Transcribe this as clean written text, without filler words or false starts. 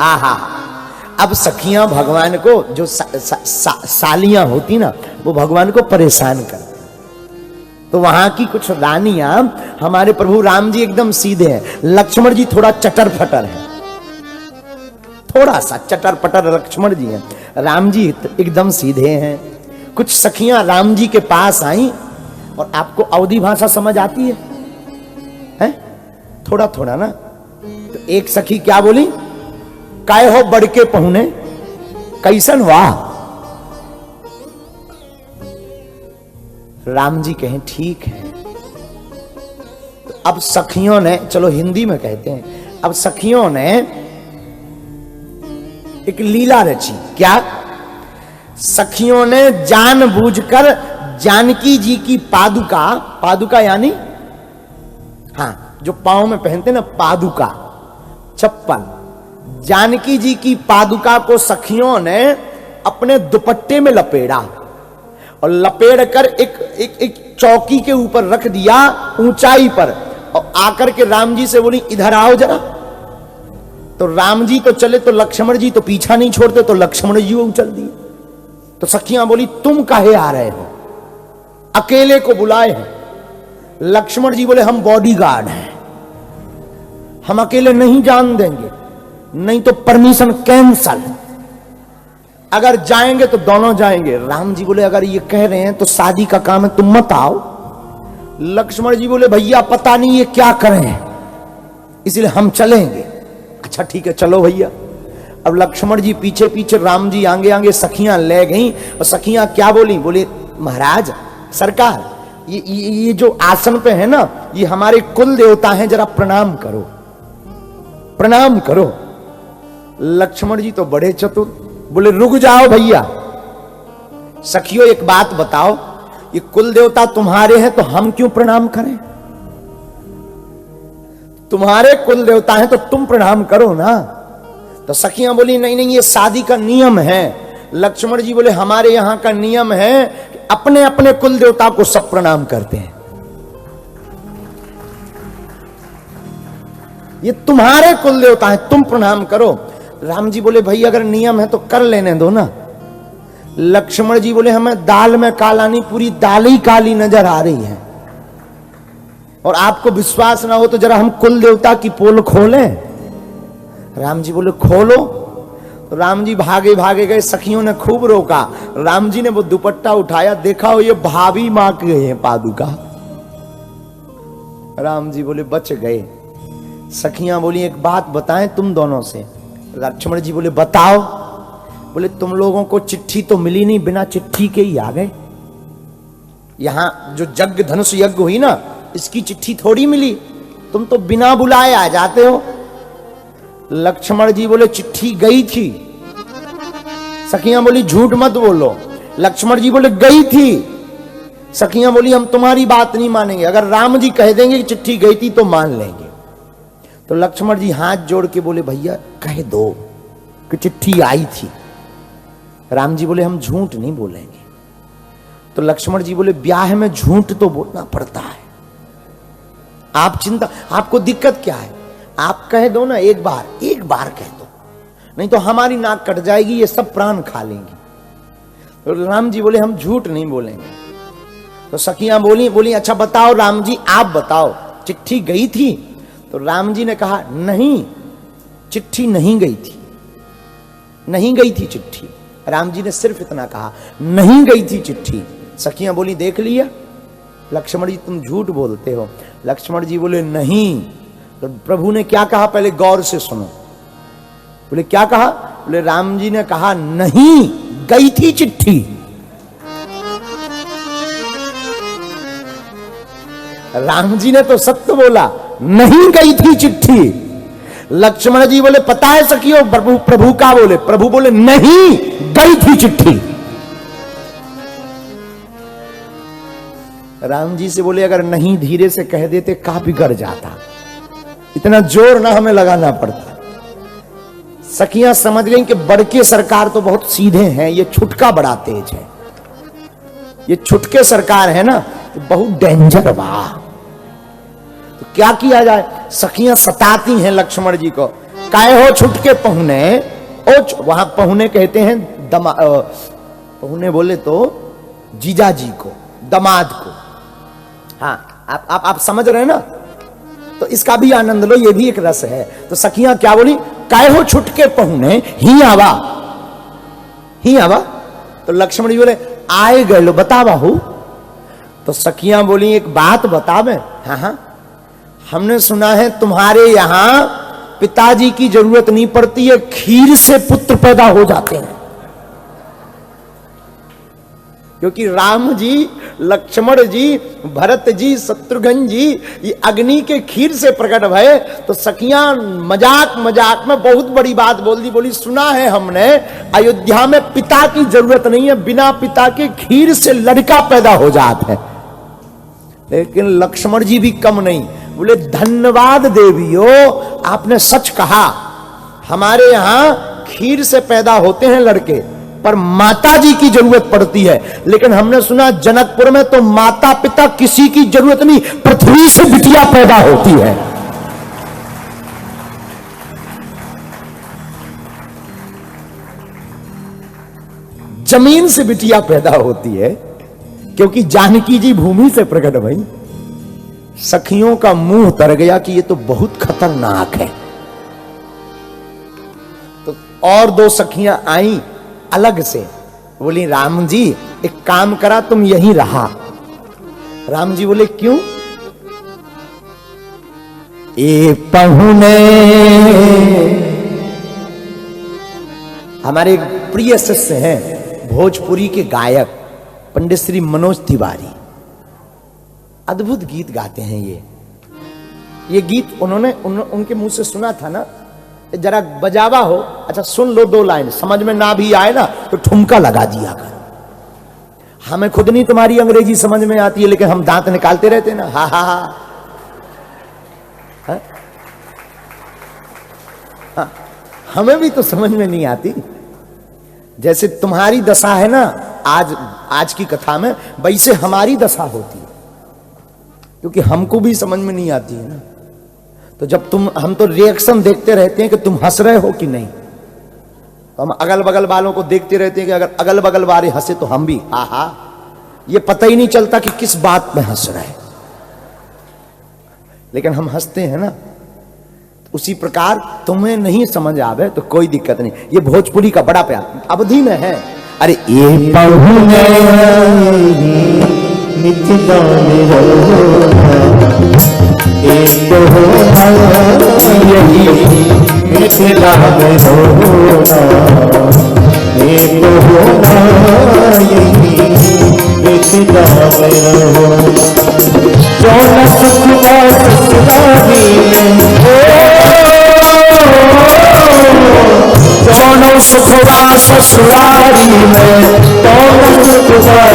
आहा, अब सखियां भगवान को जो सालियां होती ना, वो भगवान को परेशान कर। तो वहां की कुछ रानियां, हमारे प्रभु राम जी एकदम सीधे हैं, लक्ष्मण जी थोड़ा चटर फटर है, थोड़ा सा चटर पटर लक्ष्मण जी हैं, राम जी एकदम सीधे हैं। कुछ सखियां राम जी के पास आई, और आपको अवधी भाषा समझ आती है? थोड़ा थोड़ा ना। तो एक सखी क्या बोली, काय हो बड़के पहुने, कैसन वाह। राम जी कहें ठीक है। तो अब सखियों ने, चलो हिंदी में कहते हैं, अब सखियों ने एक लीला रची। क्या? सखियों ने जानबूझकर जानकी जी की पादुका, पादुका यानी हाँ जो पांव में पहनते ना पादुका, चप्पल, जानकी जी की पादुका को सखियों ने अपने दुपट्टे में लपेड़ा, और लपेड़ कर एक चौकी के ऊपर रख दिया ऊंचाई पर, और आकर के राम जी से बोली इधर आओ जरा। तो राम जी तो चले, तो लक्ष्मण जी तो पीछा नहीं छोड़ते, तो लक्ष्मण जी वो चल दिए। तो सखियां बोली तुम काहे आ रहे हो, अकेले को बुलाए हैं। लक्ष्मण जी बोले हम बॉडीगार्ड हैं, हम अकेले नहीं जान देंगे, नहीं तो परमिशन कैंसल, अगर जाएंगे तो दोनों जाएंगे। राम जी बोले अगर ये कह रहे हैं तो शादी का काम है, तुम मत आओ। लक्ष्मण जी बोले भैया पता नहीं ये क्या करें, इसलिए हम चलेंगे। अच्छा ठीक है चलो भैया। अब लक्ष्मण जी पीछे पीछे, राम जी आगे आगे, सखियां ले गईं। और सखियां क्या बोली, बोले महाराज सरकार ये जो आसन पे है ना, ये हमारे कुल देवता हैं, जरा प्रणाम करो, प्रणाम करो। लक्ष्मण जी तो बड़े चतुर, बोले रुक जाओ भैया, सखियों एक बात बताओ, ये कुल देवता तुम्हारे हैं तो हम क्यों प्रणाम करें? तुम्हारे कुल देवता हैं तो तुम प्रणाम करो ना। तो सखियां बोली नहीं नहीं ये शादी का नियम है। लक्ष्मण जी बोले हमारे यहां का नियम है कि अपने अपने कुल देवता को सब प्रणाम करते हैं, ये तुम्हारे कुल देवता हैं, तुम प्रणाम करो। राम जी बोले भाई अगर नियम है तो कर लेने दो ना। लक्ष्मण जी बोले हमें दाल में काला नहीं, पूरी दाल ही काली नजर आ रही है, और आपको विश्वास ना हो तो जरा हम कुल देवता की पोल खोलें। राम जी बोले खोलो। तो राम जी भागे भागे गए, सखियों ने खूब रोका। राम जी ने वो दुपट्टा उठाया, देखा हो ये भाभी मां के हैं पादुका। राम जी बोले बच गए। सखियां बोली एक बात बताएं तुम दोनों से। लक्ष्मण जी बोले बताओ। बोले तुम लोगों को चिट्ठी तो मिली नहीं, बिना चिट्ठी के ही आ गए। यहां जो यज्ञ धनुष यज्ञ हुई ना, इसकी चिट्ठी थोड़ी मिली, तुम तो बिना बुलाए आ जाते हो। लक्ष्मण जी बोले चिट्ठी गई थी। सखियां बोली झूठ मत बोलो। लक्ष्मण जी बोले गई थी। सखियां बोली हम तुम्हारी बात नहीं मानेंगे, अगर राम जी कह देंगे कि चिट्ठी गई थी तो मान लेंगे। तो लक्ष्मण जी हाथ जोड़ के बोले भैया कह दो कि चिट्ठी आई थी। राम जी बोले हम झूठ नहीं बोलेंगे। तो लक्ष्मण जी बोले ब्याह में झूठ तो बोलना पड़ता है, आप चिंता, आपको दिक्कत क्या है, आप कह दो ना, एक बार कह दो, नहीं तो हमारी नाक कट जाएगी, ये सब प्राण खा लेंगी। तो राम जी बोले हम झूठ नहीं बोलेंगे। तो सखियां बोली अच्छा बताओ राम जी आप बताओ चिट्ठी गई थी? तो राम जी ने कहा नहीं, चिट्ठी नहीं गई थी, नहीं गई थी चिट्ठी। राम जी ने सिर्फ इतना कहा नहीं गई थी चिट्ठी। सखियां बोली देख लिया लक्ष्मण जी तुम झूठ बोलते हो। लक्ष्मण जी बोले नहीं। तो प्रभु ने क्या कहा पहले गौर से सुनो। बोले क्या कहा? बोले राम जी ने कहा नहीं गई थी चिट्ठी। राम जी ने तो सत्य बोला, नहीं गई थी चिट्ठी। लक्ष्मण जी बोले पता है सखियों प्रभु का बोले? प्रभु बोले नहीं गई थी चिट्ठी। राम जी से बोले अगर नहीं धीरे से कह देते का बिगड़ जाता, इतना जोर ना हमें लगाना पड़ता। सखियां समझ गई कि बड़के सरकार तो बहुत सीधे हैं, ये छुटका बड़ा तेज है, ये छुटके सरकार है ना तो बहुत डेंजर बा। तो क्या किया जाए? सखियां सताती हैं लक्ष्मण जी को। काय हो छुटके पहुने, वहां पहुने कहते हैं पहुने बोले तो जीजा जी को, दमाद को। हाँ, आप समझ रहे हैं ना, तो इसका भी आनंद लो, ये भी एक रस है। तो सखियां क्या बोली, काय हो छुटके पहुने ही आवा, ही आवा। तो लक्ष्मण जी बोले आए गए लो, बता बाहू। तो सखियां बोली एक बात बतावे। हाँ हाँ, हमने सुना है तुम्हारे यहां पिताजी की जरूरत नहीं पड़ती है, खीर से पुत्र पैदा हो जाते हैं। क्योंकि राम जी, लक्ष्मण जी, भरत जी, शत्रुघ्न जी ये अग्नि के खीर से प्रकट भये। तो सखियां मजाक मजाक में बहुत बड़ी बात बोल दी, बोली सुना है हमने अयोध्या में पिता की जरूरत नहीं है, बिना पिता के खीर से लड़का पैदा हो जाता है। लेकिन लक्ष्मण जी भी कम नहीं, बोले धन्यवाद देवियो, आपने सच कहा, हमारे यहां खीर से पैदा होते हैं लड़के, पर माता जी की जरूरत पड़ती है। लेकिन हमने सुना जनकपुर में तो माता पिता किसी की जरूरत नहीं, पृथ्वी से बिटिया पैदा होती है। जमीन से बिटिया पैदा होती है, क्योंकि जानकी जी भूमि से प्रकट भई। सखियों का मुंह तर गया कि ये तो बहुत खतरनाक है। तो और दो सखियां आई अलग से, बोली राम जी एक काम करा, तुम यहीं रहा। राम जी बोले क्यों? ए पहुने, हमारे एक प्रिय शिष्य हैं भोजपुरी के गायक पंडित श्री मनोज तिवारी, अद्भुत गीत गाते हैं। ये गीत उन्होंने उनके मुंह से सुना था ना, जरा बजावा हो। अच्छा सुन लो, दो लाइन समझ में ना भी आए ना तो ठुमका लगा दिया कर। हमें खुद नहीं तुम्हारी अंग्रेजी समझ में आती है, लेकिन हम दांत निकालते रहते ना, हा हा हा, हा? हा? हमें भी तो समझ में नहीं आती। जैसे तुम्हारी दशा है ना आज की कथा में, वैसे हमारी दशा होती है, क्योंकि हमको भी समझ में नहीं आती है ना। तो जब हम तो रिएक्शन देखते रहते हैं कि तुम हंस रहे हो कि नहीं, तो हम अगल बगल वालों को देखते रहते हैं कि अगर अगल बगल वाले हंसे तो हम भी हा हा, ये पता ही नहीं चलता कि किस बात में हंस रहे हैं, लेकिन हम हंसते हैं ना। उसी प्रकार तुम्हें नहीं समझ आवे तो कोई दिक्कत नहीं, ये भोजपुरी का बड़ा प्यार अवधि में है। अरे ये पहुने नित्य गाने एक होना यही मिथिला में होना, एक होना यही मिथिला में होना। जौन सुखवा ससुरारी में, जौन सुखवा ससुरारी में, तौन सुखवा